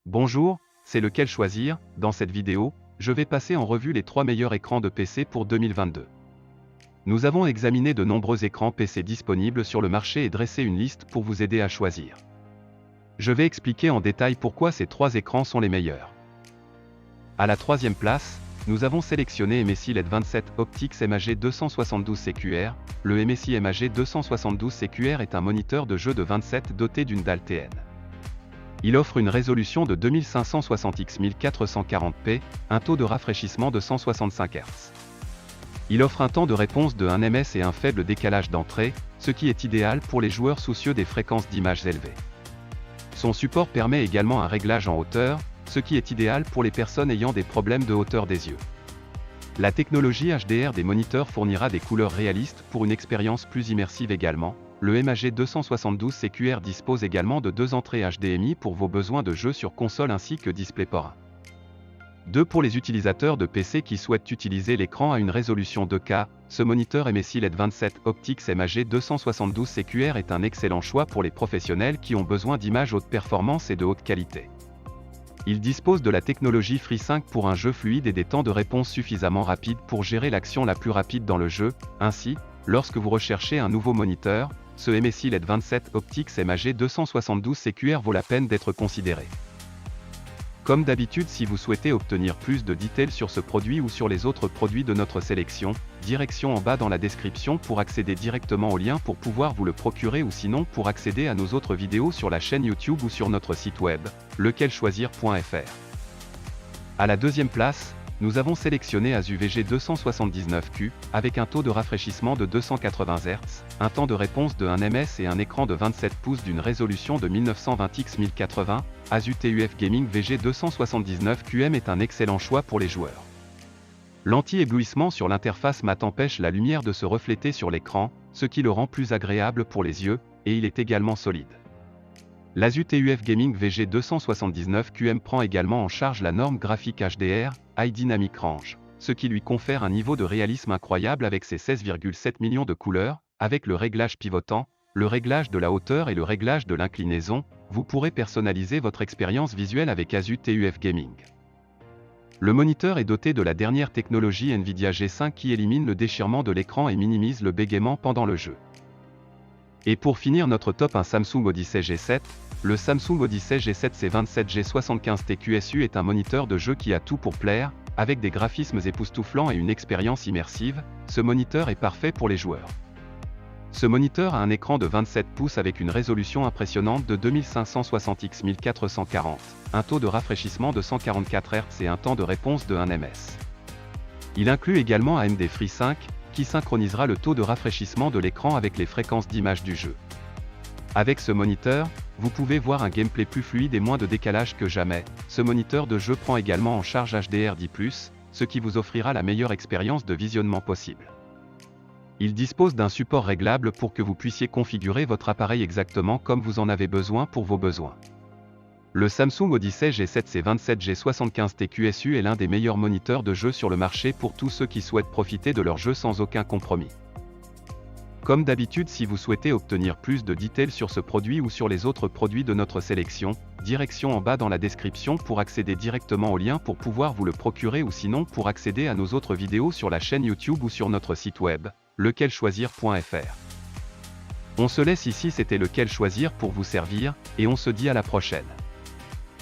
Bonjour, c'est lequel choisir. Dans cette vidéo, je vais passer en revue les 3 meilleurs écrans de PC pour 2022. Nous avons examiné de nombreux écrans PC disponibles sur le marché et dressé une liste pour vous aider à choisir. Je vais expliquer en détail pourquoi ces 3 écrans sont les meilleurs. À la 3e place, nous avons sélectionné MSI LED 27 Optix MAG 272 CQR. Le MSI MAG 272 CQR est un moniteur de jeu de 27 doté d'une dalle TN. Il offre une résolution de 2560 x 1440p, un taux de rafraîchissement de 165 Hz. Il offre un temps de réponse de 1 ms et un faible décalage d'entrée, ce qui est idéal pour les joueurs soucieux des fréquences d'images élevées. Son support permet également un réglage en hauteur, ce qui est idéal pour les personnes ayant des problèmes de hauteur des yeux. La technologie HDR des moniteurs fournira des couleurs réalistes pour une expérience plus immersive également. Le MAG 272 CQR dispose également de 2 entrées HDMI pour vos besoins de jeu sur console ainsi que DisplayPort 1. 2 pour les utilisateurs de PC qui souhaitent utiliser l'écran à une résolution 2K, ce moniteur MSI LED 27 Optix MAG 272 CQR est un excellent choix pour les professionnels qui ont besoin d'images haute performance et de haute qualité. Il dispose de la technologie FreeSync pour un jeu fluide et des temps de réponse suffisamment rapides pour gérer l'action la plus rapide dans le jeu. Ainsi, lorsque vous recherchez un nouveau moniteur, ce MSI LED 27 Optix MAG 272 CQR vaut la peine d'être considéré. Comme d'habitude, si vous souhaitez obtenir plus de détails sur ce produit ou sur les autres produits de notre sélection, direction en bas dans la description pour accéder directement au lien pour pouvoir vous le procurer ou sinon pour accéder à nos autres vidéos sur la chaîne YouTube ou sur notre site web, lequelchoisir.fr. À la 2e place, nous avons sélectionné Asus VG 279Q, avec un taux de rafraîchissement de 280 Hz, un temps de réponse de 1 ms et un écran de 27 pouces d'une résolution de 1920 x 1080, Asus TUF Gaming VG 279QM est un excellent choix pour les joueurs. L'anti-éblouissement sur l'interface mat empêche la lumière de se refléter sur l'écran, ce qui le rend plus agréable pour les yeux, et il est également solide. L'Asus TUF Gaming VG 279QM prend également en charge la norme graphique HDR, High Dynamic Range, ce qui lui confère un niveau de réalisme incroyable avec ses 16,7 millions de couleurs, avec le réglage pivotant, le réglage de la hauteur et le réglage de l'inclinaison, vous pourrez personnaliser votre expérience visuelle avec Asus TUF Gaming. Le moniteur est doté de la dernière technologie Nvidia G5 qui élimine le déchirement de l'écran et minimise le bégaiement pendant le jeu. Et pour finir notre top, un Samsung Odyssey G7. Le Samsung Odyssey G7 C27 G75 TQSU est un moniteur de jeu qui a tout pour plaire, avec des graphismes époustouflants et une expérience immersive. Ce moniteur est parfait pour les joueurs. Ce moniteur a un écran de 27 pouces avec une résolution impressionnante de 2560 x 1440, un taux de rafraîchissement de 144 Hz et un temps de réponse de 1 ms. Il inclut également AMD FreeSync, qui synchronisera le taux de rafraîchissement de l'écran avec les fréquences d'image du jeu. Avec ce moniteur, vous pouvez voir un gameplay plus fluide et moins de décalage que jamais. Ce moniteur de jeu prend également en charge HDR10+, ce qui vous offrira la meilleure expérience de visionnement possible. Il dispose d'un support réglable pour que vous puissiez configurer votre appareil exactement comme vous en avez besoin pour vos besoins. Le Samsung Odyssey G7 C27 G75 TQSU est l'un des meilleurs moniteurs de jeu sur le marché pour tous ceux qui souhaitent profiter de leur jeu sans aucun compromis. Comme d'habitude, si vous souhaitez obtenir plus de détails sur ce produit ou sur les autres produits de notre sélection, direction en bas dans la description pour accéder directement au lien pour pouvoir vous le procurer ou sinon pour accéder à nos autres vidéos sur la chaîne YouTube ou sur notre site web, lequelchoisir.fr. On se laisse ici, c'était Lequel Choisir pour vous servir, et on se dit à la prochaine.